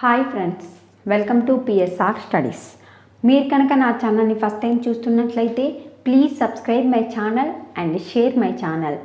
Hi friends, welcome to PSR studies. మీరు కనుక నా ఛానల్ని ఫస్ట్ టైం చూస్తున్నట్లయితే please subscribe my channel and share my channel.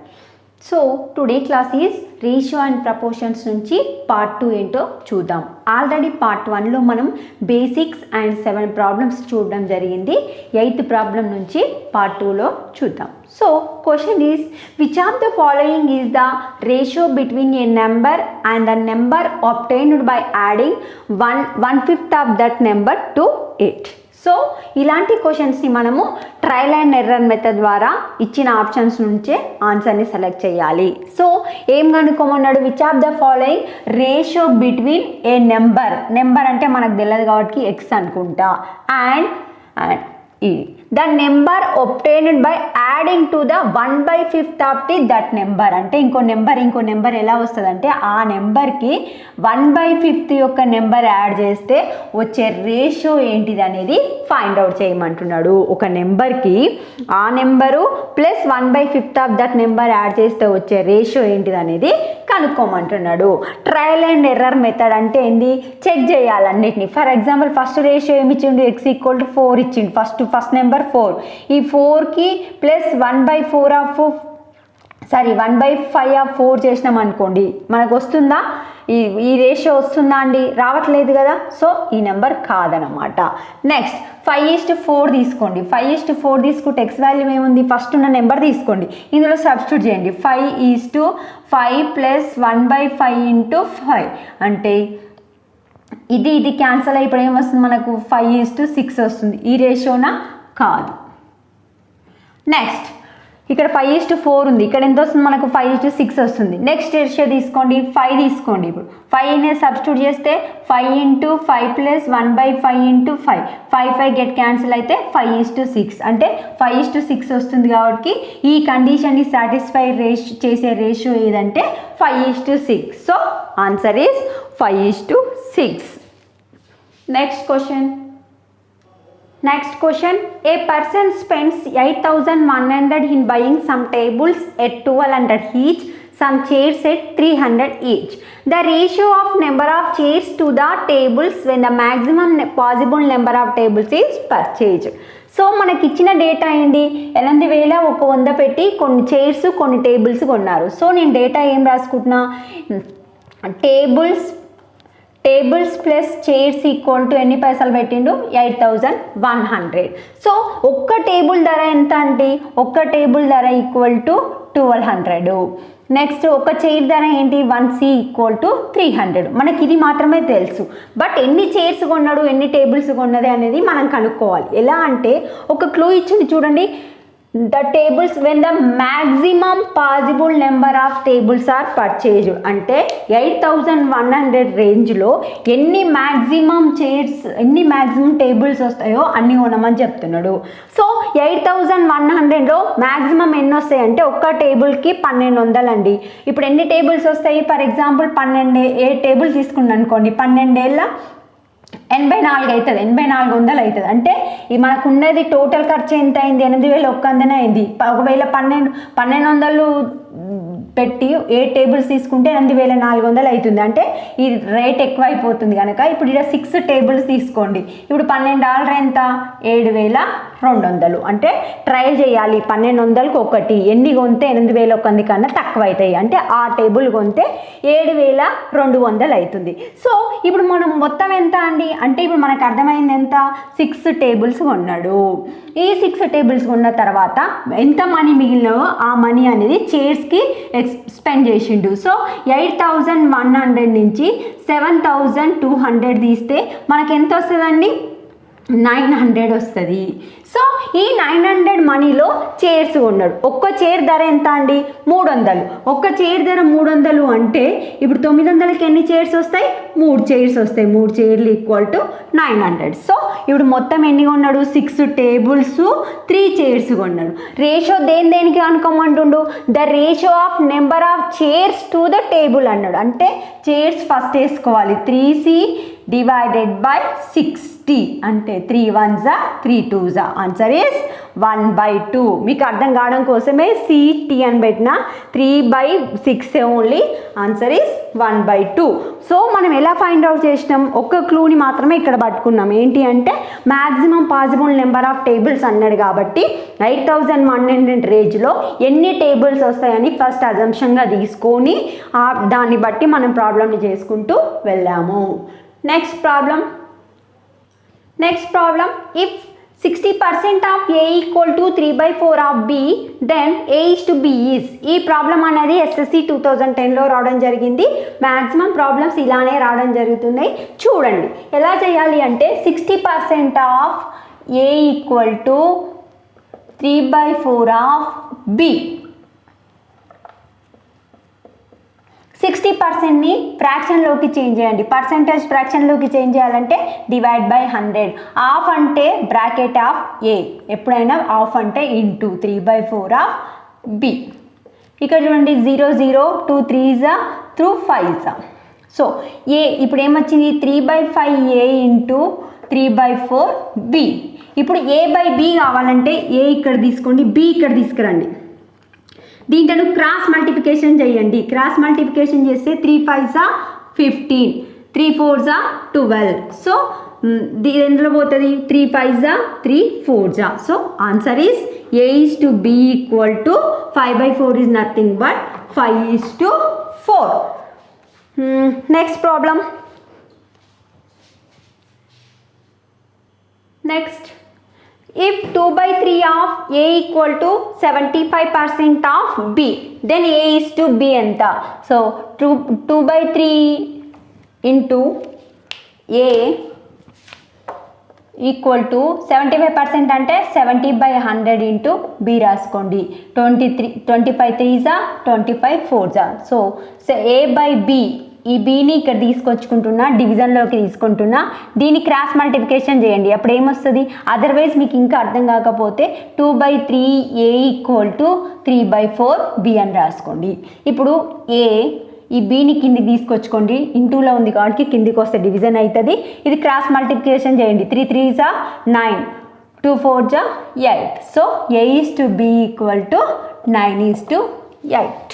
So today class is ratio and proportions నుంచి part 2 ఏంటో చూద్దాం. ఆల్రెడీ పార్ట్ 1లో మనం బేసిక్స్ అండ్ 7 ప్రాబ్లమ్స్ చూడడం జరిగింది. 8th ప్రాబ్లం నుంచి పార్ట్ 2లో చూద్దాం. So question is which of the following is the ratio between a number and the number obtained by adding 1/5 of that number to it. So ఇలాంటి క్వశ్చన్స్ని మనము trial and error method ద్వారా ఇచ్చిన options నుంచే ఆన్సర్ని select చేయాలి. ఏం కనుక్కోమన్నాడు, which of the following ratio between a number అంటే మనకు తెలియదు కాబట్టి ఎక్స్ అనుకుంటా, and the number obtained by adding to the 1/5 of that number. అంటే ఇంకో నెంబర్ ఎలా వస్తుంది అంటే ఆ నెంబర్కి 1/5 యొక్క నెంబర్ యాడ్ చేస్తే వచ్చే రేషియో ఏంటిది అనేది ఫైండ్ అవుట్ చేయమంటున్నాడు. ఒక నెంబర్కి ఆ number plus 1/5 of that number add చేస్తే వచ్చే రేషియో ఏంటిది అనేది కనుక్కోమంటున్నాడు. ట్రయల్ అండ్ ఎర్రర్ మెథడ్ అంటే ఏంది, చెక్ చేయాలన్నిటిని. ఫర్ ఎగ్జాంపుల్ ఫస్ట్ రేషియో ఏమి ఇచ్చిండు, x=4 ఇచ్చిండు. ఫస్ట్ నెంబర్ 4, ఈ 4కి ప్లస్ 1/5 ఆఫ్ 4 చేసినాం అనుకోండి, మనకు వస్తుందా ఈ రేషియో వస్తుందా అండి? రావట్లేదు కదా. సో ఈ నెంబర్ కాదనమాట. నెక్స్ట్ 5:4 తీసుకోండి. 5:4 తీసుకుంటే ఎక్స్ వాల్యూ ఏముంది, ఫస్ట్ ఉన్న నెంబర్ తీసుకోండి, ఇందులో సబ్స్టిట్యూట్ చేయండి. 5:5 ప్లస్ 1/5 × 5 అంటే ఇది క్యాన్సల్ అయ్యి ఇప్పుడు ఏమొస్తుంది మనకు 5:6 వస్తుంది. ఈ రేషియోనా? కాదు. నెక్స్ట్ ఇక్కడ 5:4 ఉంది, ఇక్కడ ఎంత వస్తుంది మనకు 5:6 వస్తుంది. నెక్స్ట్ రేషియో తీసుకోండి, 5 తీసుకోండి. ఇప్పుడు 5ని సబ్స్టిట్యూట్ చేస్తే 5 × 5 ప్లస్ 1/5 × 5, 5 గెట్ క్యాన్సిల్ అయితే 5:6 అంటే 5:6 వస్తుంది. కాబట్టి ఈ కండిషన్ని సాటిస్ఫై చేసే రేషియో ఏదంటే 5:6. So answer is 5:6. Next question, a person spends 8,100 in buying some tables at 1,200 each, some chairs at 300 each. The ratio of number of chairs to the tables when the maximum possible number of tables is purchased. So మనకి ఇచ్చిన data ఏంటి, 8,100 పెట్టి కొన్ని chairs కొన్ని tables కొన్నారు. So నేను data ఏం రాసుకుంటున్నా, tables plus chairs equal to ఎన్ని పైసలు పెట్టిండు, 8,100. సో ఒక్క టేబుల్ ధర ఎంత అండి, ఒక్క టేబుల్ ధర ఈక్వల్ టు 1,200. నెక్స్ట్ ఒక చైర్ ధర ఏంటి, 1C = 300. మనకి ఇది మాత్రమే తెలుసు. బట్ ఎన్ని చైర్స్ కొన్నాడు, ఎన్ని టేబుల్స్ కొన్నది అనేది మనం కనుక్కోవాలి. ఎలా అంటే ఒక క్లూ ఇచ్చింది చూడండి, the tables when the maximum possible number of tables are purchased. అంటే 8,100 రేంజ్లో ఎన్ని మ్యాక్సిమం టేబుల్స్ వస్తాయో అన్ని కొనమని చెప్తున్నాడు. సో 8,100లో మ్యాక్సిమం ఎన్ని వస్తాయి అంటే ఒక్క టేబుల్కి 1,200 అండి. ఇప్పుడు ఎన్ని టేబుల్స్ వస్తాయి, ఫర్ ఎగ్జాంపుల్ 8 టేబుల్స్ తీసుకున్నాను అనుకోండి, 12 ఏళ్ళ 84 అవుతుంది, 8,400 అవుతుంది. అంటే ఈ మనకు ఉన్నది టోటల్ ఖర్చు ఎంత అయింది, 8,100 అయింది. ఒకవేళ 1,200 పెట్టి 8 టేబుల్స్ తీసుకుంటే 8,400 అవుతుంది. అంటే ఈ రేట్ ఎక్కువ అయిపోతుంది కనుక ఇప్పుడు ఇక్కడ 6 టేబుల్స్ తీసుకోండి. ఇప్పుడు $12 ఎంత, 7,200. అంటే ట్రయల్ చేయాలి, 1,200కి ఒకటి, ఎన్ని కొంటే 8,100 కన్నా తక్కువ అవుతాయి. అంటే ఆ టేబుల్ కొంటే 7,200 అవుతుంది. సో ఇప్పుడు మనం మొత్తం ఎంత అండి అంటే ఇప్పుడు మనకు అర్థమైంది ఎంత, 6 టేబుల్స్ కొన్నాడు. ఈ 6 టేబుల్స్ కొన్న తర్వాత ఎంత మనీ మిగిలినో ఆ మనీ అనేది చైర్స్కి స్పెండ్ చేసిండు. సో 8,100 నుంచి 7,200 తీస్తే మనకి ఎంత వస్తుందండి, 900 వస్తుంది. సో ఈ 900 మనీలో చైర్స్ కొన్నాడు. ఒక్క చైర్ ధర ఎంత అండి, 300. ఒక్క చైర్ ధర 300 అంటే ఇప్పుడు 900కి ఎన్ని చైర్స్ వస్తాయి, 3 చైర్స్ వస్తాయి. 3 చైర్లు ఈక్వల్ టు 900. సో ఇప్పుడు మొత్తం ఎన్ని కొన్నాడు, 6 టేబుల్స్ 3 చైర్స్ కొన్నాడు. రేషియో దేనికి అనుకోమంటుండు, the ratio of number of chairs to the table అన్నాడు. అంటే చైర్స్ ఫస్ట్ వేసుకోవాలి, 3C డివైడెడ్ బై 60 అంటే 3 1s 3 2s. Answer is 1/2. మీకు అర్థం కావడం కోసమే CT అని పెట్టిన 3/6 ఓన్లీ. Answer is 1/2. సో మనం ఎలా ఫైండ్ అవుట్ చేసినాం, ఒక్క క్లూని మాత్రమే ఇక్కడ పట్టుకున్నాం. ఏంటి అంటే maximum possible number of tables అన్నాడు కాబట్టి 8100 రేంజ్లో ఎన్ని టేబుల్స్ వస్తాయని ఫస్ట్ అజంప్షన్గా తీసుకొని దాన్ని బట్టి మనం ప్రాబ్లమ్ని చేసుకుంటూ వెళ్ళాము. Next problem if 60% of A equal to 3/4 of B then A is to B is. ఈ ప్రాబ్లం అనేది SSC 2010లో రావడం జరిగింది. మ్యాక్సిమం ప్రాబ్లమ్స్ ఇలానే రావడం జరుగుతున్నాయి. చూడండి ఎలా చేయాలి అంటే 60% of A equal to 3/4 of B. 60%ని ఫ్రాక్షన్లోకి చేంజ్ చేయండి. పర్సెంటేజ్ ఫ్రాక్షన్లోకి చేంజ్ చేయాలంటే డివైడ్ బై 100. హాఫ్ అంటే బ్రాకెట్ ఆఫ్ A, ఎప్పుడైనా హాఫ్ అంటే ఇంటూ 3/4 ఆఫ్ B. ఇక్కడ చూడండి 0 0 2 3s 2 5s. సో A ఇప్పుడు ఏమొచ్చింది 3/5A ఇంటూ 3/4 B. ఇప్పుడు A/B కావాలంటే A ఇక్కడ తీసుకోండి, B ఇక్కడ తీసుకురండి. దీంట్లో క్రాస్ మల్టిప్లికేషన్ చేయండి. క్రాస్ మల్టిప్లికేషన్ చేస్తే 3 5s 15, 3 4s 12. సో ఎందులో పోతుంది 3 5s 3 4s. So answer is A is to B equal to 5/4 is nothing but 5:4. Next problem. Next if 2/3 of A equal to 75% of B then A is to B ఎంత. So 2/3 into A equal to 75% అంటే 70/100 into B రాసుకోండి. 25 3s 25 4s. So A/B ఈ బీని ఇక్కడ తీసుకొచ్చుకుంటున్నా, డివిజన్లోకి తీసుకుంటున్నా. దీన్ని cross multiplication చేయండి, అప్పుడు ఏమొస్తుంది. అదర్వైజ్ మీకు ఇంకా అర్థం కాకపోతే 2/3A ఈక్వల్ టు 3/4 B అని రాసుకోండి. ఇప్పుడు A ఈ బీని కిందికి తీసుకొచ్చుకోండి, ఇంటూలో ఉంది కాబట్టి కిందికి వస్తే డివిజన్ అవుతుంది. ఇది క్రాస్ మల్టిప్లికేషన్ చేయండి. 3 3s 9, 2 4s 8. So A is to B equal to 9 is to 8.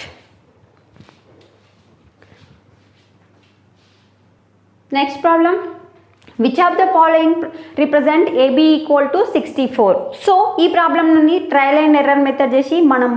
Next problem. Which of the following represent AB equal to 64? So ఈ ప్రాబ్లమ్ని ట్రయల్ అండ్ ఎర్రర్ మెథడ్ చేసి మనం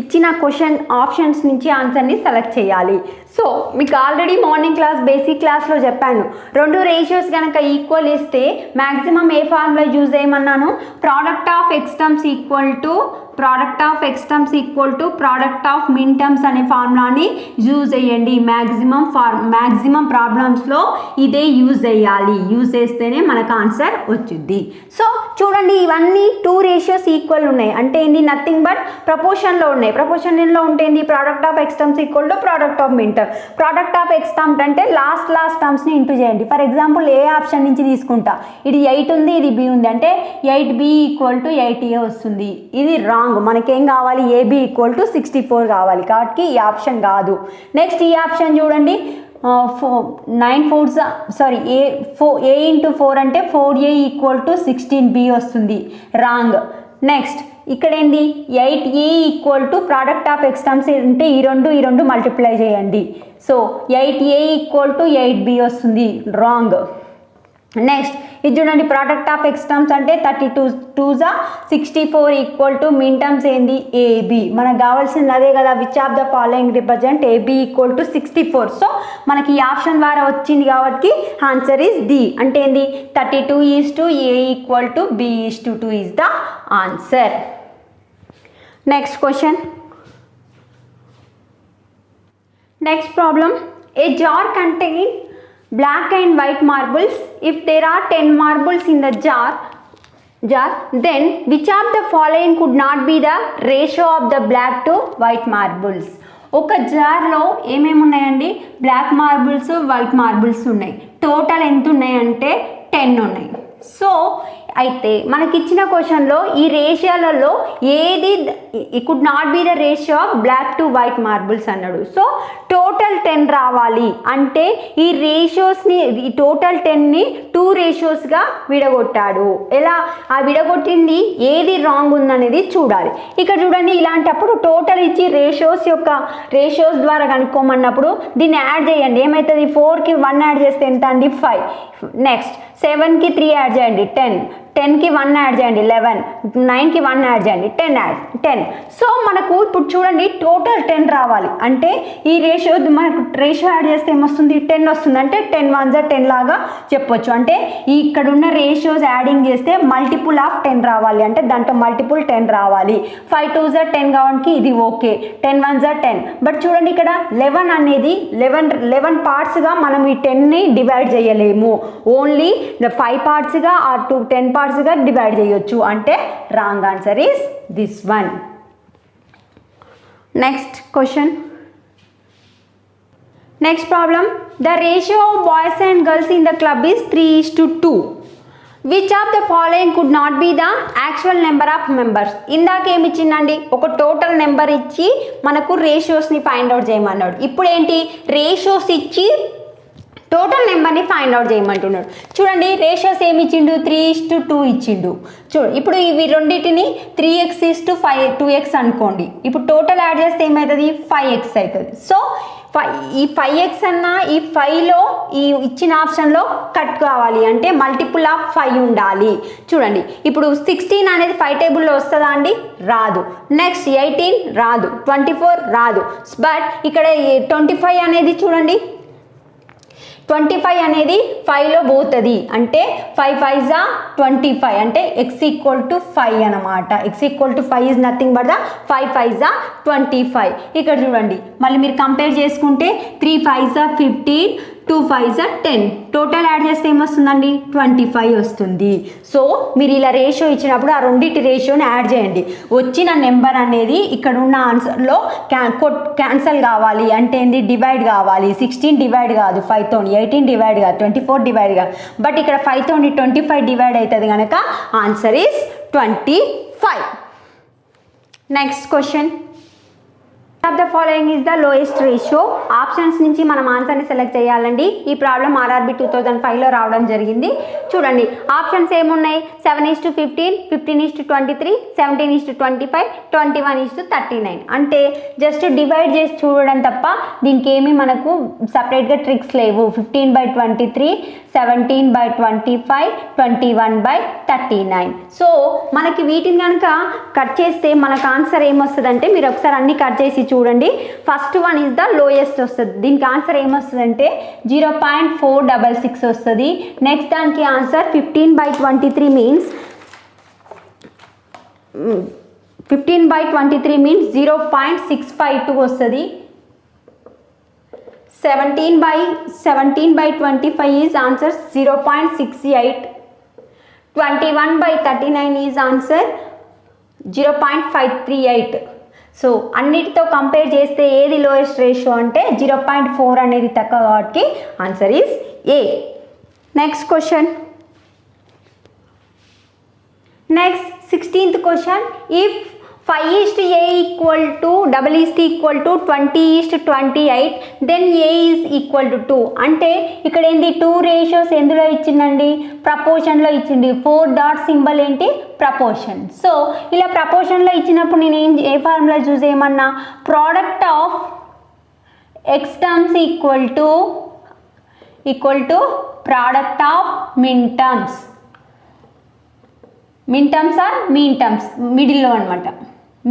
ఇచ్చిన క్వశ్చన్ ఆప్షన్స్ నుంచి ఆన్సర్ని సెలెక్ట్ చేయాలి. So మీకు ఆల్రెడీ మార్నింగ్ క్లాస్ బేసిక్ క్లాస్లో చెప్పాను, రెండు రేషియోస్ కనుక ఈక్వల్ ఇస్తే మ్యాక్సిమం ఏ ఫార్ములా యూజ్ చేయమన్నాను, product of X terms equal to product of X terms equal to product of min terms అనే ఫార్ములాని యూజ్ చేయండి. మ్యాక్సిమం ప్రాబ్లమ్స్లో ఇదే యూజ్ చేయాలి. యూజ్ చేస్తేనే మనకు ఆన్సర్ వచ్చింది. సో చూడండి ఇవన్నీ 2 రేషియోస్ ఈక్వల్ ఉన్నాయి అంటే ఏంది, నథింగ్ బట్ ప్రపోర్షన్లో ఉన్నాయి. ప్రపోర్షన్లో ఉంటేంది product of X terms equal to product of mean term. Product of ex term అంటే లాస్ట్ టర్మ్స్ని ఇంటూ చేయండి. ఫర్ ఎగ్జాంపుల్ ఏ ఆప్షన్ నుంచి తీసుకుంటా, ఇది 8 ఉంది, ఇది B ఉంది అంటే 8B ఈక్వల్ టు 8A వస్తుంది. ఇది రాంగ్. మనకేం కావాలి, AB ఈక్వల్ టు 64 కావాలి కాబట్టి ఈ ఆప్షన్ కాదు. నెక్స్ట్ ఈ ఆప్షన్ చూడండి, 9 4s సారీ A ఇంటూ 4 అంటే 4A ఈక్వల్ టు 16B వస్తుంది. రాంగ్. నెక్స్ట్ ఇక్కడ ఏంది 8A equal to product of X terms అంటే ఈ రెండు మల్టిప్లై చేయండి. So 8A equal to 8B వస్తుంది. రాంగ్. నెక్స్ట్ ఇది చూడండి, ప్రోడక్ట్ ఆఫ్ ఎక్స్ టర్మ్స్ అంటే 32 2s 64 equal to min terms ఏంది AB. మనకు కావాల్సింది అదే కదా, which of the following represent AB equal to 64. So మనకి ఈ ఆప్షన్ ద్వారా వచ్చింది కాబట్టి ఆన్సర్ ఈజ్ D. అంటే ఏంది 32 is to A equal to B is to 2 is the answer. Next question. Next problem. A jar contain black and white marbles. If there are 10 marbles in the jar then which of the following could not be the ratio of the black to white marbles? ఒక జార్లో ఏమేమి ఉన్నాయండి, black marbles white marbles ఉన్నాయి. Total ఎంత ఉన్నాయంటే 10 ఉన్నాయి. So అయితే మనకి ఇచ్చిన క్వశ్చన్లో ఈ రేషియోలలో ఏది it could not be the ratio of black to white marbles అన్నాడు. సో టోటల్ 10 రావాలి అంటే ఈ రేషియోస్ని ఈ టోటల్ 10ని 2 రేషియోస్గా విడగొట్టాడు. ఎలా ఆ విడగొట్టింది ఏది రాంగ్ ఉందనేది చూడాలి. ఇక్కడ చూడండి, ఇలాంటప్పుడు టోటల్ ఇచ్చి రేషియోస్ ద్వారా కనుక్కోమన్నప్పుడు దీన్ని యాడ్ చేయండి. ఏమవుతుంది? 4కి 1 యాడ్ చేస్తే ఎంత అండి? 5. నెక్స్ట్ 7కి 3 యాడ్ చేయండి 10, 10కి 1 యాడ్ చేయండి 11, 9కి 1 యాడ్ చేయండి 10. సో మనకు ఇప్పుడు చూడండి టోటల్ 10 రావాలి అంటే ఈ మనకు రేషియో యాడ్ చేస్తే ఏమొస్తుంది? 10 వస్తుంది. అంటే 10 1 10 లాగా చెప్పొచ్చు. అంటే ఇక్కడ ఉన్న రేషియోస్ యాడింగ్ చేస్తే మల్టిపుల్ ఆఫ్ 10 రావాలి అంటే దాంట్లో మల్టిపుల్ 10 రావాలి. 5 2 10 కావడానికి ఇది ఓకే, 10 1 10. బట్ చూడండి ఇక్కడ 11 అనేది 11 పార్ట్స్గా మనం ఈ 10ని డివైడ్ చేయలేము. ఓన్లీ 5 పార్ట్స్గా ఆర్ 10 పార్ట్స్గా డివైడ్ చేయొచ్చు. అంటే wrong answer is this one. Next question, next problem. The ratio of boys and girls in the club is 3:2. Which of the following could not be the actual number of members? ఇందాక ఏమి ఇచ్చిందండి? ఒక total number ఇచ్చి మనకు రేషియోస్ని find out చేయమన్నాడు. ఇప్పుడు ఏంటి? Ratios ఇచ్చి total నెంబర్ని ఫైండ్ అవుట్ చేయమంటున్నాడు. చూడండి రేషియోస్ ఏమి ఇచ్చిండు? 3:2 ఇచ్చిండు. ఇప్పుడు ఇవి రెండింటిని 3x:5 2x అనుకోండి. ఇప్పుడు టోటల్ యాడ్ చేస్తే ఏమవుతుంది? 5x అవుతుంది. సో ఈ 5x అన్న ఈ 5లో ఈ ఇచ్చిన ఆప్షన్లో కట్ కావాలి అంటే మల్టిపుల్ ఆఫ్ 5 ఉండాలి. చూడండి ఇప్పుడు 16 అనేది 5 టేబుల్లో వస్తుందా అండి? రాదు. నెక్స్ట్ 18 రాదు, 24 రాదు. బట్ ఇక్కడ 25 అనేది చూడండి 25 అనేది 5లో పోతుంది. అంటే 5 5 25 అంటే x=5 అనమాట. x=5 is nothing but the 5 5 25. ఇక్కడ చూడండి మళ్ళీ మీరు కంపేర్ చేసుకుంటే 3 5 15, 2 5 10. టోటల్ యాడ్ చేస్తే ఏమొస్తుందండి? 25 వస్తుంది. సో మీరు ఇలా రేషియో ఇచ్చినప్పుడు ఆ రెండింటి రేషియోని యాడ్ చేయండి. వచ్చిన నెంబర్ అనేది ఇక్కడ ఉన్న ఆన్సర్లో క్యాన్సల్ కావాలి అంటే ఏంది? డివైడ్ కావాలి. 16 డివైడ్ కాదు 5తో, 18 డివైడ్ కాదు, 24 డివైడ్ కాదు. బట్ ఇక్కడ 5తో 25 డివైడ్ అవుతుంది కనుక answer is 25. Next question. Of the following is the lowest ratio. Options నుంచి మనం ఆన్సర్ని సెలెక్ట్ చేయాలండి. ఈ ప్రాబ్లం RRB 2005లో రావడం జరిగింది. చూడండి ఆప్షన్స్ ఏమున్నాయి? 7:15, 15:23, 17:25, 21:39. అంటే జస్ట్ డివైడ్ చేసి చూడడం తప్ప దీనికి ఏమి మనకు సపరేట్గా ట్రిక్స్ లేవు. 15/23, 17/25, 21/39. సో మనకి వీటిని కనుక కట్ చేస్తే మనకు ఆన్సర్ ఏమొస్తుంది అంటే, మీరు ఒకసారి అన్ని కట్ చేసి చూడండి. First one is the lowest వస్తుంది. దీనికి ఆన్సర్ ఏమొస్తుంది అంటే 0.466 వస్తుంది. నెక్స్ట్ దానికి ఆన్సర్ 15/23 మీన్స్ 0.652 వస్తుంది. 17/25 is answer 0.68. 21/39 is answer 0.538. So అన్నిటితో కంపేర్ చేస్తే ఏది లోయెస్ట్ రేషియో అంటే 0.4 అనేది తక్కువ కాబట్టి answer is A. Next question. Next 16th question. If 5:A = 20:28 then A is equal to 2. అంటే ఇక్కడ ఏంటి? 2 రేషియోస్ ఎందులో ఇచ్చిందండి? ప్రపోర్షన్లో ఇచ్చింది. 4 డాట్ సింబల్ ఏంటి? ప్రపోర్షన్. సో ఇలా ప్రపోర్షన్లో ఇచ్చినప్పుడు నేను ఏ ఫార్ములా చూస్ చేయమన్నా? Product of X terms equal to product of min terms. Min terms are mean terms మిడిల్లో అనమాట,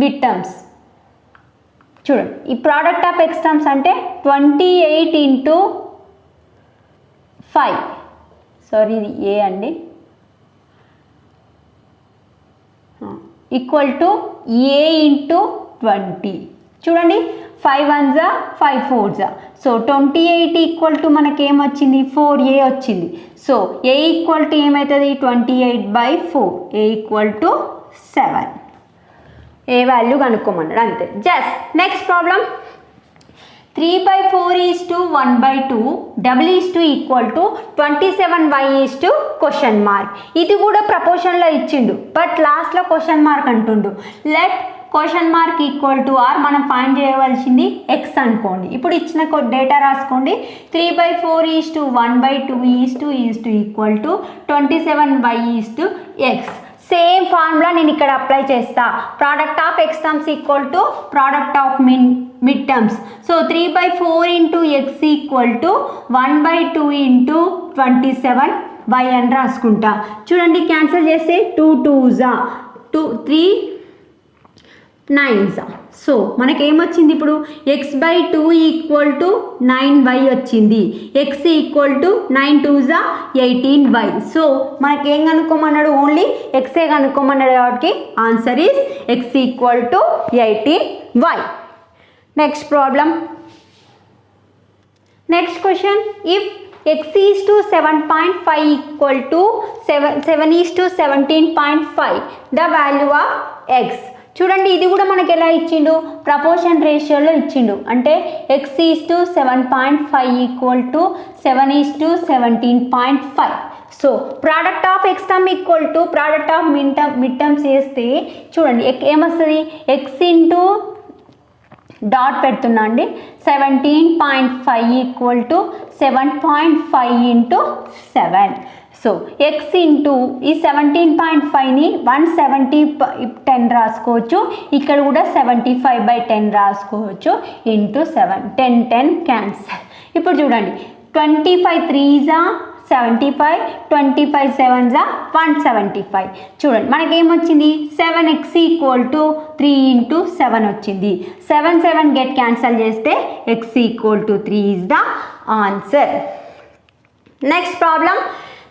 మిడ్ టర్మ్స్. చూడండి ఈ ప్రోడక్ట్ ఆఫ్ ఎక్స్ టర్మ్స్ అంటే 28 × 5. సారీ ఇది ఏ అండి. Equal to A × 20. చూడండి 5 1 5 4. So 28 equal to మనకేమొచ్చింది? 4A వచ్చింది. సో A ఈక్వల్ టు ఏమవుతుంది? 28/4. A equal to 7. A value కనుక్కోమన్నాడు అంతే. Just next problem. 3/4:1/2 double is to equal to 27y question mark. ఇది కూడా ప్రపోర్షన్లో ఇచ్చిండు, బట్ లాస్ట్లో క్వశ్చన్ మార్క్ అంటుండు. Let question mark equal to R, మనం ఫైండ్ చేయవలసింది ఎక్స్ అనుకోండి. ఇప్పుడు ఇచ్చిన డేటా రాసుకోండి. 3/4:1/2 equal to 27y same formula నేను ఇక్కడ అప్లై చేస్తా. Product of X terms equal to product of mid terms. So 3/4 into x equal to 1/2 into 27y అని రాసుకుంటా. చూడండి, క్యాన్సిల్ చేస్తే 2 2s 3 9s. సో మనకేమొచ్చింది ఇప్పుడు x/2 ఈక్వల్ టు 9y వచ్చింది. x equal to 9 2s 18y. So మనకేం కనుక్కోమన్నాడు? Only x కనుక్కోమన్నాడు కాబట్టి answer is x equal to 18y. Next problem. Next question. If x is to 7.5 equal to 7 is to 17.5 the value of x. చూడండి, ఇది కూడా మనకి ఎలా ఇచ్చిండు? Proportion రేషియోలో ఇచ్చిండు. అంటే x is to 7.5 equal to 7 is to 17.5. So product of ex term equal to product of mid terms చేస్తే చూడండి ఏమొస్తుంది? x ఇంటూ డాట్ పెడుతున్నా అండి, 17.5 equal to 7.5 into 7. So X into ఈ 17.5ని 170/10 రాసుకోవచ్చు. ఇక్కడ కూడా 75/10 రాసుకోవచ్చు. Into 7 10 10 cancel. ఇప్పుడు చూడండి, 25 3s 75, 25 7s 175. చూడండి మనకేమొచ్చింది? 7x ఈక్వల్ టు 3 into 7 వచ్చింది. 7 7 గెట్ క్యాన్సల్ చేస్తే x equal to 3 is the answer. Next problem.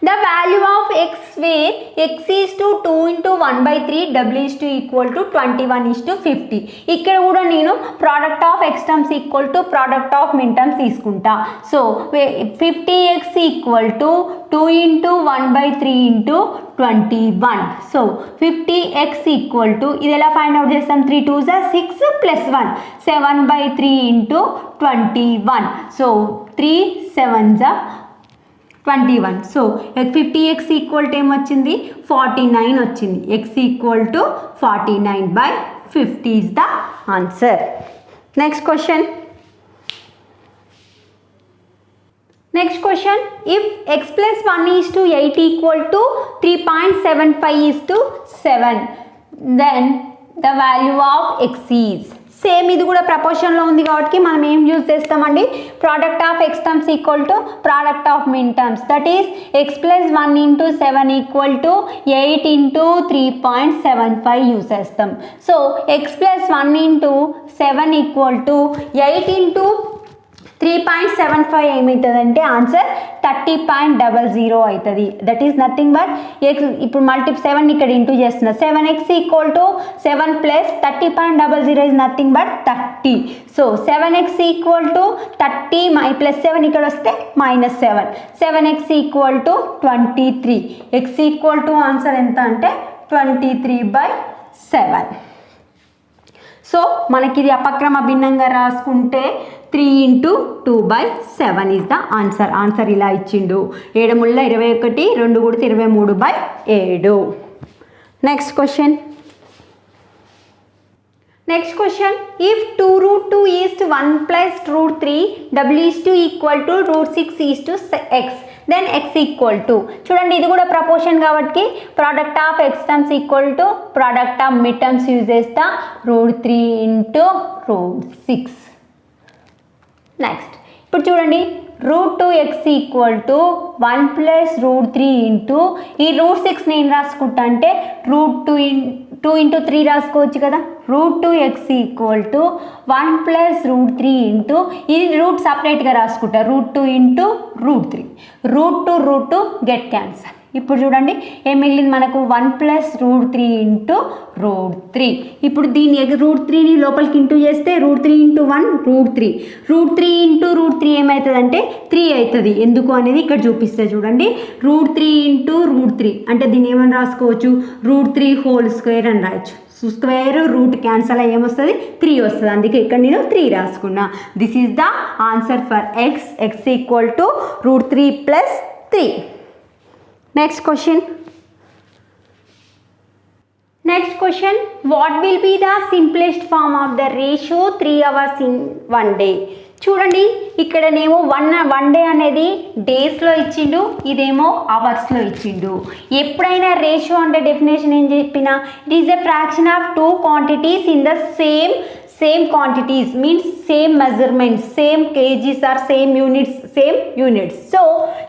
The value of x where x is to 2 into 1/3 w is to equal to 21:50. ఇక్కడ కూడా నేను product of X terms equal to product of mid terms తీసుకుంటా. So 50x equal to 2 into 1/3 into 21. So 50x equal to ఇది ఎలా find out చేస్తాం? 3 2s 6 + 1 7/3 into 21. So 3 7s 21. So 50x equal to ఏమొచ్చింది? 49 వచ్చింది. x equal to 49/50 is the answer. Next question. Next question. If x + 1 is to 8 equal to 3.75 is to 7 then the value of x is. Same ఇది కూడా ప్రపోర్షన్లో ఉంది కాబట్టి మనం ఏం use చేస్తామండి? Product of X terms equal to product of mid terms. That is x + 1 into 7 equal to 8 into 3.75 use చేస్తాం. So x + 1 into 7 equal to 8 into 3.75 ఏమవుతుందంటే ఆన్సర్ 30.00 అవుతుంది. That is nothing but x. ఇప్పుడు 7 ఇక్కడ into చేస్తున్నా. 7x equal to 7 + 30.00 is nothing but 30. So 7x equal to 30 + 7 ఇక్కడ వస్తే -7. 7x equal to 23. x equal to answer ఎంత అంటే 23/7. సో మనకి ఇది అపక్రమ భిన్నంగా రాసుకుంటే 3 into 2/7 is the answer. Answer ఇలా ఇచ్చిండు. 7 ముళ్ళ 21, 2 గుడితే 23/7. Next question. Next question. If 2√2 is to 1 + √3 w is to equal to √6 is to x దెన్ x ఈక్వల్ టు. చూడండి, ఇది కూడా ప్రపోర్షన్ కాబట్టి product of X terms equal to product of mid terms use చేస్తా. √3 into √6. Next ఇప్పుడు చూడండి, √2x equal to 1 + √3 into ఈ √6 నేను రాసుకుంటా అంటే √2 into 3 రాసుకోవచ్చు కదా. √2x ఈక్వల్ టు 1 + √3 ఇంటూ ఇది రూట్ సపరేట్గా రాసుకుంటా. √2 into √3. √2 get cancel. ఇప్పుడు చూడండి ఏం మిగిలింది మనకు? 1 + √3 into √3. ఇప్పుడు దీన్ని √3ని లోపలికి ఇంటూ చేస్తే √3 into 1 √3. √3 into √3 ఏమవుతుందంటే 3 అవుతుంది. ఎందుకు అనేది ఇక్కడ చూపిస్తే చూడండి. √3 into √3 అంటే దీన్ని ఏమని రాసుకోవచ్చు? √3² అని రాయొచ్చు. స్క్వేర్ రూట్ క్యాన్సల్ అయ్యి ఏమొస్తుంది 3 వస్తుంది, అందుకే ఇక్కడ నేను 3 రాసుకున్నా. This is the answer for x. X equal to √3 + 3. Next question. Next question, what will be the simplest form of the ratio 3 hours in 1 day? చూడండి ఇక్కడనేమో వన్ డే అనేది డేస్లో ఇచ్చిండు, ఇదేమో అవర్స్లో ఇచ్చిండు. ఎప్పుడైనా రేషియో అంటే డెఫినేషన్ ఏం చెప్పినా, it is a fraction of 2 quantities in the same quantities, means same measurements, same kgs or same units. So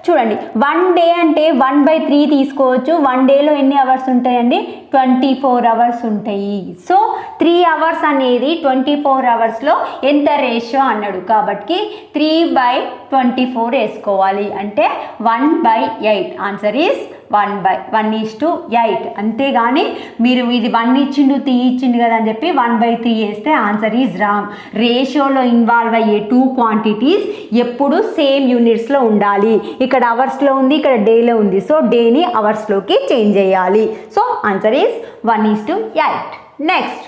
చూడండి 1 day అంటే 1/3 తీసుకోవచ్చు. 1 డేలో ఎన్ని అవర్స్ ఉంటాయండి? 24 అవర్స్ ఉంటాయి. సో 3 అవర్స్ అనేది 24 అవర్స్లో ఎంత రేషియో అన్నాడు కాబట్టి 3/24 వేసుకోవాలి, అంటే 1/8. Answer is 1:8. అంతేగాని మీరు ఇది 1 ఇచ్చిండు 3 ఇచ్చిండు కదా అని చెప్పి 1/3 వేస్తే ఆన్సర్ ఈజ్ రాంగ్. రేషియోలో ఇన్వాల్వ్ అయ్యే 2 క్వాంటిటీస్ ఎప్పుడు సేమ్ యూనిట్స్లో ఉండాలి. ఇక్కడ అవర్స్లో ఉంది, ఇక్కడ డేలో ఉంది. సో డేని అవర్స్లోకి చేంజ్ చేయాలి. So answer is 1:8. Next,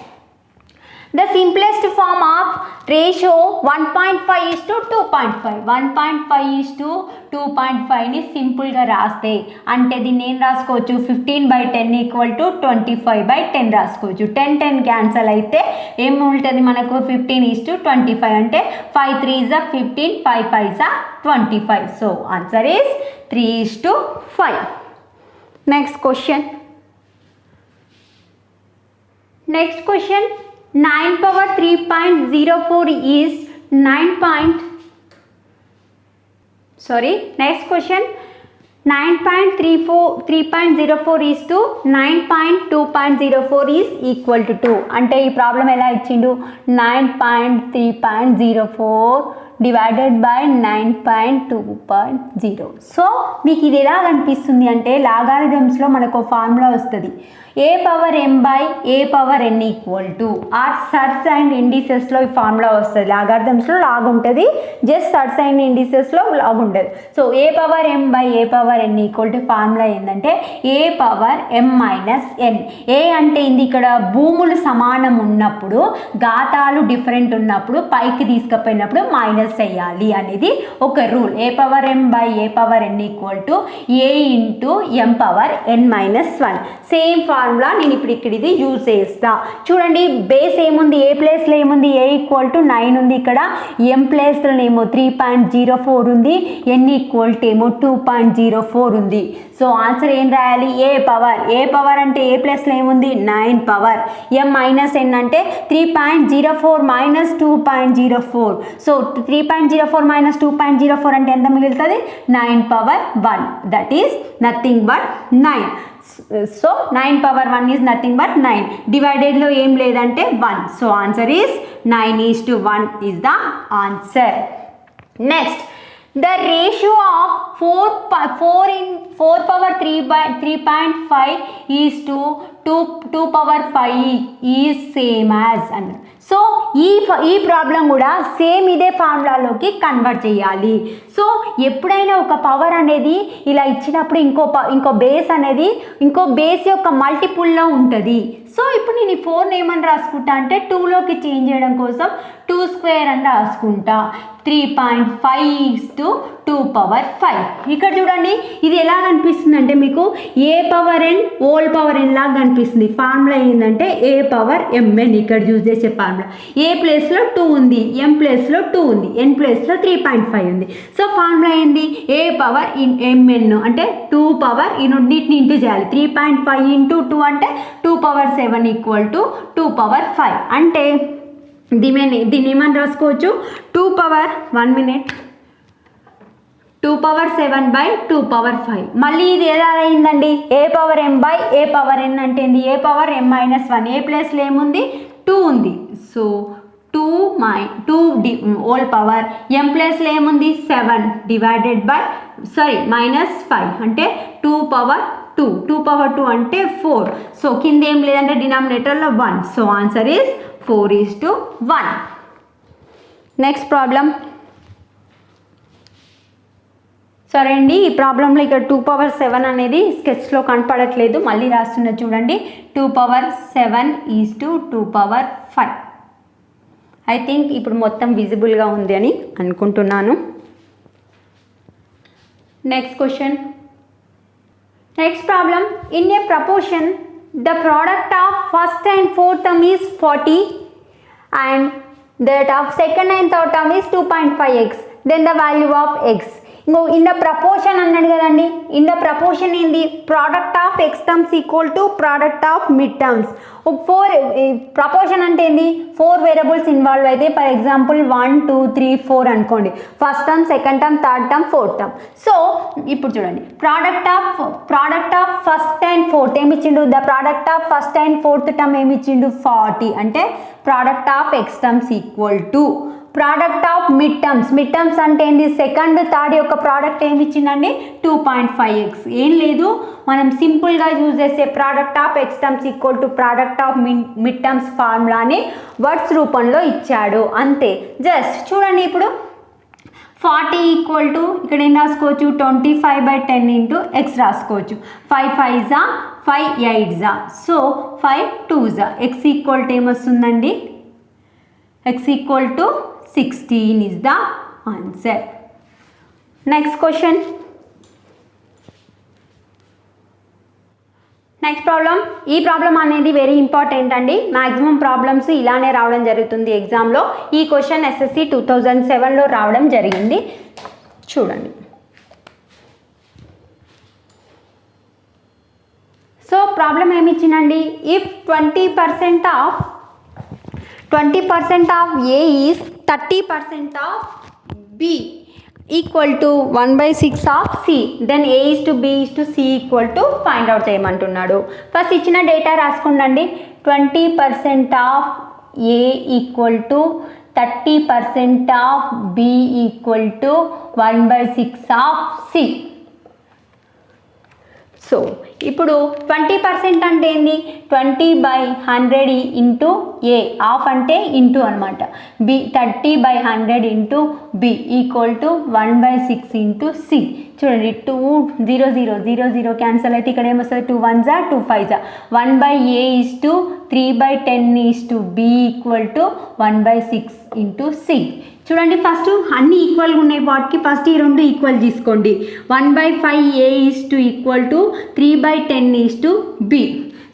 the simplest form of ratio 1.5:2.5. 1.5:2.5ని సింపుల్గా రాస్తే అంటే దీన్ని ఏం రాసుకోవచ్చు? 15/10 = 25/10 రాసుకోవచ్చు. 10 క్యాన్సల్ అయితే ఏముంటుంది మనకు? 15:25 అంటే 5 3s are 15, 5 5s are 25. So answer is 3:5. Next question. 9^3.04 is 9.304 is to 9.2.04 is equal to 2. అంటే ఈ ప్రాబ్లం ఎలా ఇచ్చిండు? 9.3.04 డివైడెడ్ బై 9.2.0. సో మీకు ఇది ఎలా కనిపిస్తుంది అంటే లాగారిథమ్స్లో మనకు ఫార్ములా వస్తుంది, a⁴m/a⁴n = ఆర్ సర్స్ అండ్ ఇండిసెస్లో ఈ ఫార్ములా వస్తుంది. లాగారిథమ్స్లో లాగ్ ఉంటుంది, జస్ట్ సర్స్ అండ్ ఇండిసెస్లో లాగ్ ఉంటుంది. సో a⁴m/a⁴n = ఫార్ములా ఏంటంటే a⁴m-n. ఏ అంటే ఇది ఇక్కడ భూములు సమానం ఉన్నప్పుడు, ఘాతాలు డిఫరెంట్ ఉన్నప్పుడు పైకి తీసుకుపోయినప్పుడు మైనస్ చేయాలి అనేది ఒక rule. a⁴m/a⁴n = a⁴m-1. Same formula నేను ఇప్పుడు ఇక్కడ ఇది యూజ్ చేస్తా. చూడండి బేస్ ఏముంది? ఏ ప్లేస్లో ఏముంది? a = 9 ఉంది. ఇక్కడ m ప్లేస్లో ఏమో 3.04 ఉంది, n ఏమో 2.04 ఉంది. సో ఆన్సర్ ఏం రాయాలి? ఏ పవర్ అంటే ఏ ప్లేస్లో ఏముంది? 9 పవర్. m-n అంటే 3.04 - 2.04. సో 3.04 - 2.04 అంటే ఎంత మిగులుతుంది? 9^1. That is nothing but 9. So 9^1 is nothing but 9. డివైడెడ్లో ఏం లేదంటే 1. So answer is 9:1 is the answer. Next, the ratio of 4^3.5 is to 2^5 is same as అన్నారు. సో ఈ ప్రాబ్లం కూడా సేమ్ ఇదే ఫార్ములాలోకి కన్వర్ట్ చేయాలి. సో ఎప్పుడైనా ఒక పవర్ అనేది ఇలా ఇచ్చినప్పుడు ఇంకో బేస్ అనేది ఇంకో బేస్ యొక్క మల్టిపుల్లో ఉంటుంది. సో ఇప్పుడు నేను ఈ 4 ఏమని రాసుకుంటా అంటే 2లోకి చేంజ్ చేయడం కోసం 2² అని రాసుకుంటా. 3.5:2^5. ఇక్కడ చూడండి ఇది ఎలా కనిపిస్తుంది అంటే మీకు a⁴n లాగా కనిపిస్తుంది. ఫార్ములా ఏంటంటే a⁴mn. ఇక్కడ యూజ్ చేసే ఫార్ములా ఏ ప్లేస్లో 2 ఉంది, m ప్లేస్లో 2 ఉంది, n ప్లేస్లో 3.5 ఉంది. సో ఫార్ములా ఏంది? a⁴mn అంటే 2 పవర్ ఇన్నిటిని ఇంటూ చేయాలి. 3.5 × 2 అంటే 2^7 = 2^5. అంటే దీన్ని ఏమని రాసుకోవచ్చు? 2^7/2^5. మళ్ళీ ఇది ఎలా అయిందండి? a⁴m/a⁴n అంటే ఏంది? a⁴m-1. ఏ ప్లేస్లో ఏముంది? 2 ఉంది. So 2 whole power. m ప్లేస్లో ఏముంది? 7 డివైడెడ్ బై -5 అంటే 2^2. 2^2 అంటే 4. సో కింద ఏం లేదంటే డినామినేటర్లో 1. So answer is 4:1. Next problem. సరే అండి, ఈ ప్రాబ్లంలో ఇక్కడ 2/7 అనేది స్కెచ్లో కనపడట్లేదు, మళ్ళీ రాస్తున్నా చూడండి. 2/7 ఈజ్ టు 2/5. ఐ థింక్ ఇప్పుడు మొత్తం విజిబుల్గా ఉంది అని అనుకుంటున్నాను. Next question. Next problem. In a proportion the product of first and fourth term is 40 and that of second and third term is 2.5x, then the value of x. ఇంకో in the proportion అన్నాడు కదండి. In the proportion ఏంది? Product of X terms equal to product of mid terms. 4 proportion అంటే ఏంది? 4 variables involve అయితే, for example 1 2 3 4 అనుకోండి. First term, second term, third term, fourth term. So ఇప్పుడు చూడండి, product of first and fourth ఏమి ఇచ్చిండు? The product of first and fourth term ఏమి ఇచ్చిండు? 40. అంటే product of X terms equal to product of mid terms అంటే ఏంటి? Second third యొక్క ప్రోడక్ట్ ఏమి ఇచ్చిందండి? 2.5x. ఏం లేదు, మనం సింపుల్గా యూజ్ చేసే product of X terms equal to product of mid terms ఫార్ములాని వర్డ్స్ రూపంలో ఇచ్చాడు, అంతే. జస్ట్ చూడండి, ఇప్పుడు 40 ఈక్వల్ టు ఇక్కడ ఏం రాసుకోవచ్చు? 25/10 ఇంటూ ఎక్స్ రాసుకోవచ్చు. 5 5s 5 8s, so 5 2s. X equal to ఏమొస్తుందండి? X equal to 16 is the answer. Next question. Next problem. ఈ ప్రాబ్లం అనేది వెరీ ఇంపార్టెంట్ అండి. మ్యాక్సిమం ప్రాబ్లమ్స్ ఇలానే రావడం జరుగుతుంది ఎగ్జామ్లో. ఈ క్వశ్చన్ SSC 2007లో రావడం జరిగింది. చూడండి. సో ప్రాబ్లం ఏమి ఇచ్చిందండి? If 20% of A is 30% of B equal to 1/6 of C, then A is to B is to C equal to find out చేయమంటున్నాడు. ఫస్ట్ ఇచ్చిన డేటా రాసుకోండి. 20% of A equal to 30% of B equal to 1/6 of C. So ఇప్పుడు 20% అంటే ఏంది? 20/100 into A, of అంటే into అనమాట. B 30/100 into B equal to 1/6 into C. చూడండి, 2 0 0 0 0 cancel అయితే ఇక్కడ ఏమొస్తుంది? 2 1s 2 5s. 1/A is to 3/10 is to B equal to 1/6 into C. చూడండి, ఫస్ట్ అన్ని ఈక్వల్గా ఉన్నాయి వాటికి ఫస్ట్ ఈ రెండు ఈక్వల్ తీసుకోండి. 1/5A is to equal to 3/10 is to B.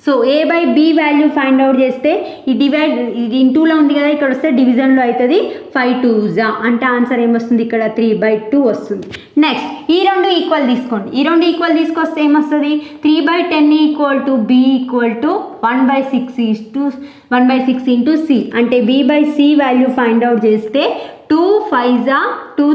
So A/B value find out చేస్తే ఈ డివైడ్ ఇది ఇంటూలో ఉంది కదా, ఇక్కడ వస్తే డివిజన్లో అవుతుంది. 5 2s అంటే ఆన్సర్ ఏమొస్తుంది? ఇక్కడ 3/2 వస్తుంది. నెక్స్ట్ ఈ రెండు ఈక్వల్ తీసుకోండి. ఈ రెండు ఈక్వల్ తీసుకొస్తే ఏమొస్తుంది? 3/10 equal to B equal to 1/6 into C. అంటే B/C వాల్యూ ఫైండ్ అవుట్ చేస్తే 2 5s 2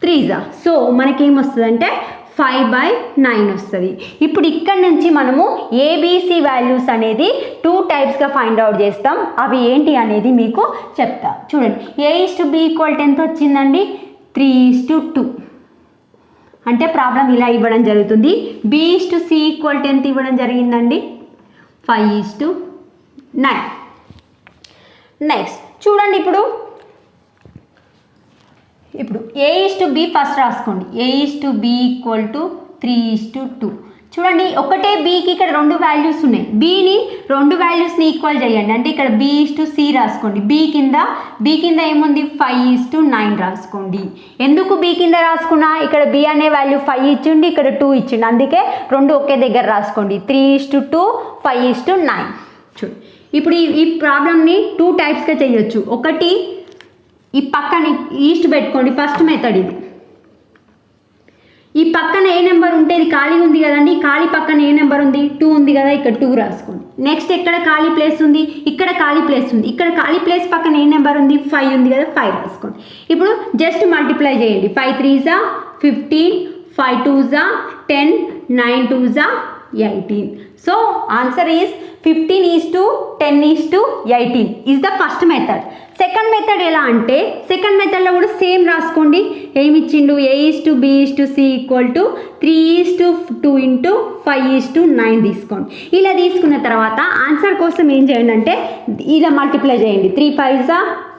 3s. సో మనకేమొస్తుంది అంటే 5/9 వస్తుంది. ఇప్పుడు ఇక్కడ నుంచి మనము ఏబిసి వాల్యూస్ అనేది 2 టైప్స్గా ఫైండ్ అవుట్ చేస్తాం. అవి ఏంటి అనేది మీకు చెప్తా. చూడండి, A/B ఈక్వల్ టు ఎంత వచ్చిందండి? 3:2. అంటే ప్రాబ్లం ఇలా ఇవ్వడం జరుగుతుంది. B/C ఈక్వల్ టు ఎంత ఇవ్వడం జరిగిందండి? 5:9. నెక్స్ట్ చూడండి, ఇప్పుడు A/B ఫస్ట్ రాసుకోండి. A/B equal to 3:2. చూడండి, ఒకటే బీకి ఇక్కడ రెండు వాల్యూస్ ఉన్నాయి. బీని రెండు వాల్యూస్ని ఈక్వల్ చేయండి. అంటే ఇక్కడ B/C రాసుకోండి. బీ కింద ఏముంది? 5:9 రాసుకోండి. ఎందుకు బీ కింద రాసుకున్నా? ఇక్కడ బి అనే వాల్యూ 5 ఇచ్చిండి, ఇక్కడ 2 ఇచ్చిండి. అందుకే రెండు ఒకే దగ్గర రాసుకోండి. 3:2 5:9. చూడు, ఇప్పుడు ఈ ప్రాబ్లమ్ని 2 టైప్స్గా చేయొచ్చు. ఒకటి, ఈ పక్కన ఈస్ట్ పెట్టుకోండి. ఫస్ట్ మెథడ్ ఇది. ఈ పక్కన ఏ నెంబర్ ఉంటే ఇది ఖాళీ ఉంది కదండి, ఖాళీ పక్కన ఏ నెంబర్ ఉంది? 2 ఉంది కదా, ఇక్కడ 2 రాసుకోండి. నెక్స్ట్ ఎక్కడ ఖాళీ ప్లేస్ ఉంది? ఇక్కడ ఖాళీ ప్లేస్ ఉంది. ఇక్కడ ఖాళీ ప్లేస్ పక్కన ఏ నెంబర్ ఉంది? 5 ఉంది కదా, 5 రాసుకోండి. ఇప్పుడు జస్ట్ మల్టిప్లై చేయండి. 5 3s 15, 5 2s 10, 9 2s 18. So answer is 15:10:18 is the first method. Second method ఎలా అంటే, సెకండ్ మెథడ్లో కూడా సేమ్ రాసుకోండి. ఏమి ఇచ్చిండు? A/B/C ఈక్వల్ టు 3:2 ఇంటూ 5:9 తీసుకోండి. ఇలా తీసుకున్న తర్వాత ఆన్సర్ కోసం ఏం చేయండి అంటే ఇలా మల్టిప్లై చేయండి. 3 5s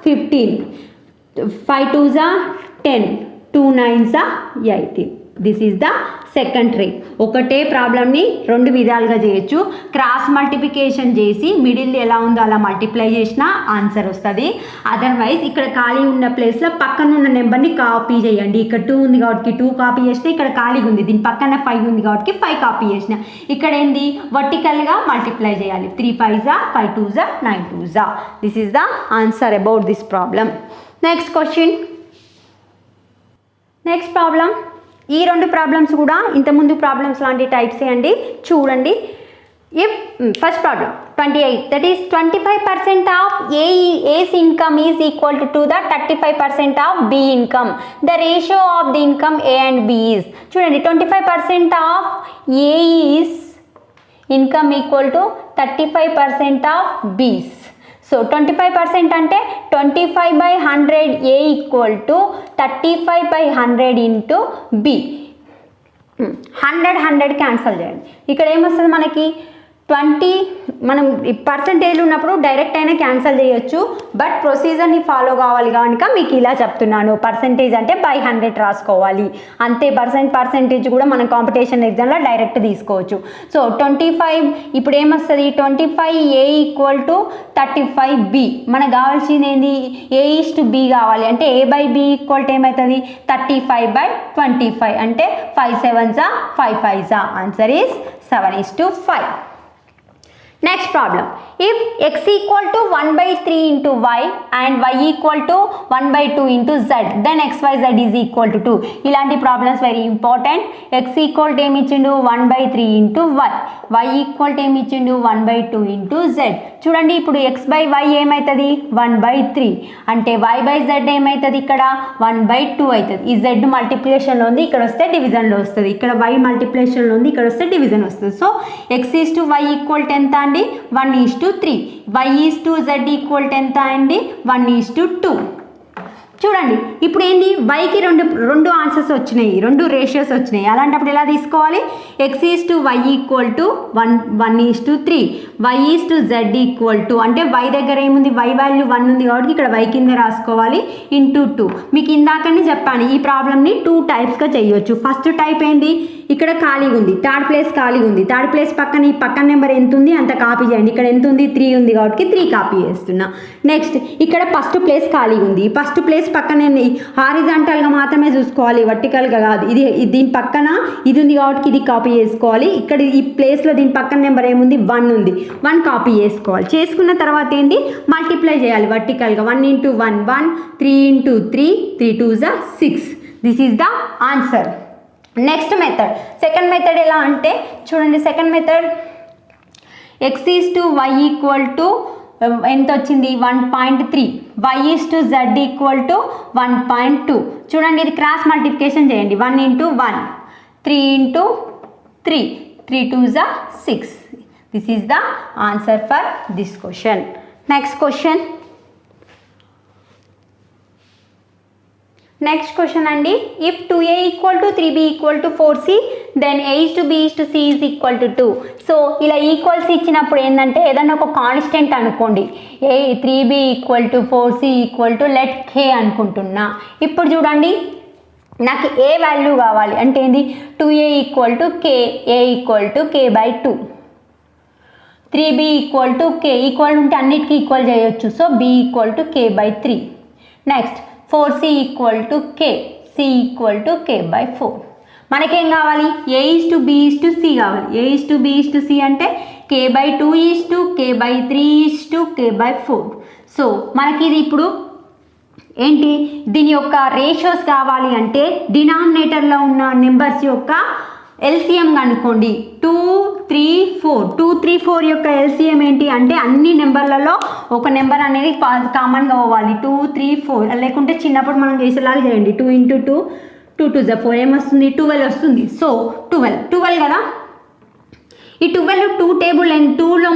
15, 5 2s 10, 2 9s 18. This is the second trick. ఒకటే ప్రాబ్లమ్ని రెండు విధాలుగా చేయొచ్చు. క్రాస్ మల్టిప్లికేషన్ చేసి మిడిల్ ఎలా ఉందో అలా మల్టిప్లై చేసినా ఆన్సర్ వస్తుంది. అదర్వైజ్ ఇక్కడ ఖాళీ ఉన్న ప్లేస్లో పక్కన ఉన్న నెంబర్ని కాపీ చేయండి. ఇక్కడ 2 ఉంది కాబట్టి 2 కాపీ చేసిన, ఇక్కడ ఖాళీగా ఉంది దీని పక్కన 5 ఉంది కాబట్టి 5 కాపీ చేసిన. ఇక్కడ ఏంది వర్టికల్గా మల్టిప్లై చేయాలి. 3 5s 5 2s 9 2s. This is the answer about this problem. Next question. Next problem. ఈ రెండు ప్రాబ్లమ్స్ కూడా ఇంతకుముందు ప్రాబ్లమ్స్ లాంటి టైప్సే అండి. చూడండి. If first problem 28, that is 25% of A's income is equal to the 35% of B income. The ratio of the income A and B is. చూడండి, 25% of A's income equal to 35% of B's. So 25% అంటే 25/100 A equal to 35/100 into B. 100 cancel చేయండి. ఇక్కడ ఏమొస్తుంది మనకి 20. మనం percentage ఉన్నప్పుడు direct అయినా cancel చేయొచ్చు, బట్ ప్రొసీజర్ని ఫాలో కావాలి కనుక మీకు ఇలా చెప్తున్నాను. పర్సంటేజ్ అంటే బై 100 రాసుకోవాలి అంతే. పర్సంటేజ్ కూడా మనం కాంపిటీషన్ ఎగ్జామ్లో డైరెక్ట్ తీసుకోవచ్చు. సో 25 ఇప్పుడు ఏమొస్తుంది, 25A ఈక్వల్ టు 35B. మనకు కావాల్సింది ఏంది, A/B కావాలి. అంటే A/B ఈక్వల్ టు ఏమవుతుంది, 35/25 అంటే 5 7s 5 5s. Answer is 7:5. Next problem. If x equal to 1/3 into y and y equal to 1/2 into z, then xyz is equal to 2. ఇలాంటి problems very important. x equal to ఏమి ఇచ్చిండు, 1/3 into y. y equal to ఏమి ఇచ్చిండు, 1/2 into z. చూడండి, ఇప్పుడు x/y ఏమవుతుంది, 1/3. అంటే y/z ఏమవుతుంది, ఇక్కడ 1/2 అవుతుంది. ఈ z మల్టిప్లికేషన్లో ఉంది, ఇక్కడ వస్తే డివిజన్లో వస్తుంది. ఇక్కడ y మల్టిప్లికేషన్లో ఉంది, ఇక్కడ వస్తే డివిజన్ వస్తుంది. సో x/y ఈక్వల్ టు ఎంత అండి, 1:3. y/z ఈక్వల్ టు ఎంత అండి, 1:2. చూడండి, ఇప్పుడు ఏంది, వైకి రెండు ఆన్సర్స్ వచ్చినాయి, రెండు రేషియోస్ వచ్చినాయి. అలాంటప్పుడు ఎలా తీసుకోవాలి, x/y equal to 1:3. y/z equal to అంటే y దగ్గర ఏముంది, y వాల్యూ 1 ఉంది కాబట్టి ఇక్కడ y కింద రాసుకోవాలి, ఇంటూ 2. మీకు ఇందాకనే చెప్పాను ఈ ప్రాబ్లమ్ని 2 టైప్స్గా చేయొచ్చు. ఫస్ట్ టైప్ ఏంది, ఇక్కడ ఖాళీగా ఉంది, థర్డ్ ప్లేస్ ఖాళీగా ఉంది. థర్డ్ ప్లేస్ పక్కన ఈ పక్కన నెంబర్ ఎంత ఉంది అంత కాపీ చేయండి. ఇక్కడ ఎంత ఉంది, 3 ఉంది కాబట్టి 3 కాపీ చేస్తున్నా. నెక్స్ట్ ఇక్కడ ఫస్ట్ ప్లేస్ ఖాళీగా ఉంది. ఫస్ట్ ప్లేస్ పక్కన హారిజాంటల్గా మాత్రమే చూసుకోవాలి, వర్టికల్గా కాదు. ఇది దీని పక్కన ఇది ఉంది కాబట్టి ఇది కాపీ చేసుకోవాలి. ఇక్కడ ఈ ప్లేస్లో దీని పక్కన నెంబర్ ఏముంది, 1 ఉంది, 1 కాపీ చేసుకోవాలి. చేసుకున్న తర్వాత ఏంటి, మల్టిప్లై చేయాలి వర్టికల్గా. 1 into 1 1, 3 into 3 3 2s 6. This is the answer. Next method, second method ఎలా అంటే చూడండి, second method x/y equal to ఎంత వచ్చింది, 1.3. y/z equal to 1.2. చూడండి, ఇది క్రాస్ మల్టిప్లికేషన్ చేయండి. 1 into 1, 3 into 3 3 2s 6. This is the answer for this question. Next question. Next question అండి, if 2a equal to 3b equal to 4c, then a/b/c is equal to 2. So ఇలా equals ఇచ్చినప్పుడు ఏంటంటే ఏదన్నా ఒక constant అనుకోండి, 3b equal to 4c equal to let k అనుకుంటున్నా. ఇప్పుడు చూడండి, నాకు ఏ వాల్యూ కావాలి అంటే ఏంది, 2a equal to k, a equal to k/2, 3b equal to k. Equal ఉంటే అన్నిటికీ ఈక్వల్ చేయొచ్చు. So b equal to k/3. Next 4c equal to k, c equal to k/4. మనకేం కావాలి, a/b/c కావాలి. a/b/c అంటే k/2 k/3 k/4. సో మనకి ఇది ఇప్పుడు ఏంటి, దీని యొక్క రేషియోస్ కావాలి అంటే డినామినేటర్లో ఉన్న నెంబర్స్ యొక్క ఎల్సిఎం కనుక్కోండి. 2 3 4 2 3 4 యొక్క ఎల్సిఎం ఏంటి అంటే అన్ని నెంబర్లలో ఒక నెంబర్ అనేది కామన్గా పోవాలి. 2 3 4 లేకుంటే చిన్నప్పుడు మనం చేసేలాగా చేయండి. 2 into 2 2 2s 4 ఏమొస్తుంది, 12 వస్తుంది. సో 12 కదా. ఈ 12 2 టేబుల్ 2లో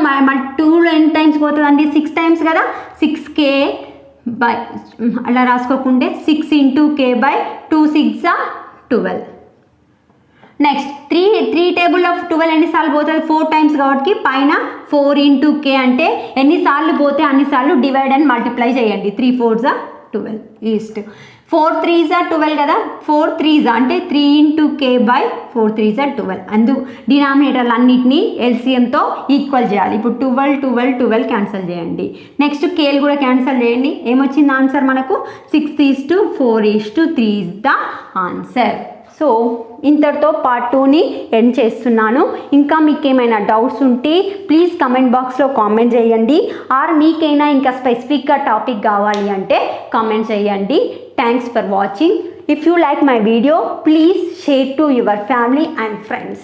2లో ఎన్ని టైమ్స్ పోతుంది అండి, 6 టైమ్స్ కదా. 6k బై అలా రాసుకోకుంటే 6 into k/2 6 12. Next 3 table of 12 ఎన్నిసార్లు పోతుంది, 4 టైమ్స్ కాబట్టి పైన 4 into k అంటే ఎన్నిసార్లు పోతే అన్నిసార్లు డివైడ్ అండ్ మల్టిప్లై చేయండి. 3 4s 12 ఈస్ట్ 4 3s are 12 కదా, 4 3s అంటే 3 into k by 4 3s are 12. అందు డినామినేటర్లు అన్నిటినీ ఎల్సిఎంతో ఈక్వల్ చేయాలి. ఇప్పుడు 12 12 12 క్యాన్సిల్ చేయండి. నెక్స్ట్ కేలు కూడా క్యాన్సిల్ చేయండి. ఏమొచ్చింది ఆన్సర్ మనకు 6:4:3 is the ఆన్సర్. సో ఇంతటితో పార్ట్ 2ని ఎండ్ చేస్తున్నాను. ఇంకా మీకు ఏమైనా డౌట్స్ ఉంటే ప్లీజ్ కమెంట్ బాక్స్లో కామెంట్ చేయండి. ఆర్ మీకైనా ఇంకా స్పెసిఫిక్గా టాపిక్ కావాలి అంటే కామెంట్ చేయండి. Thanks for watching. If you like my video, please share to your family and friends.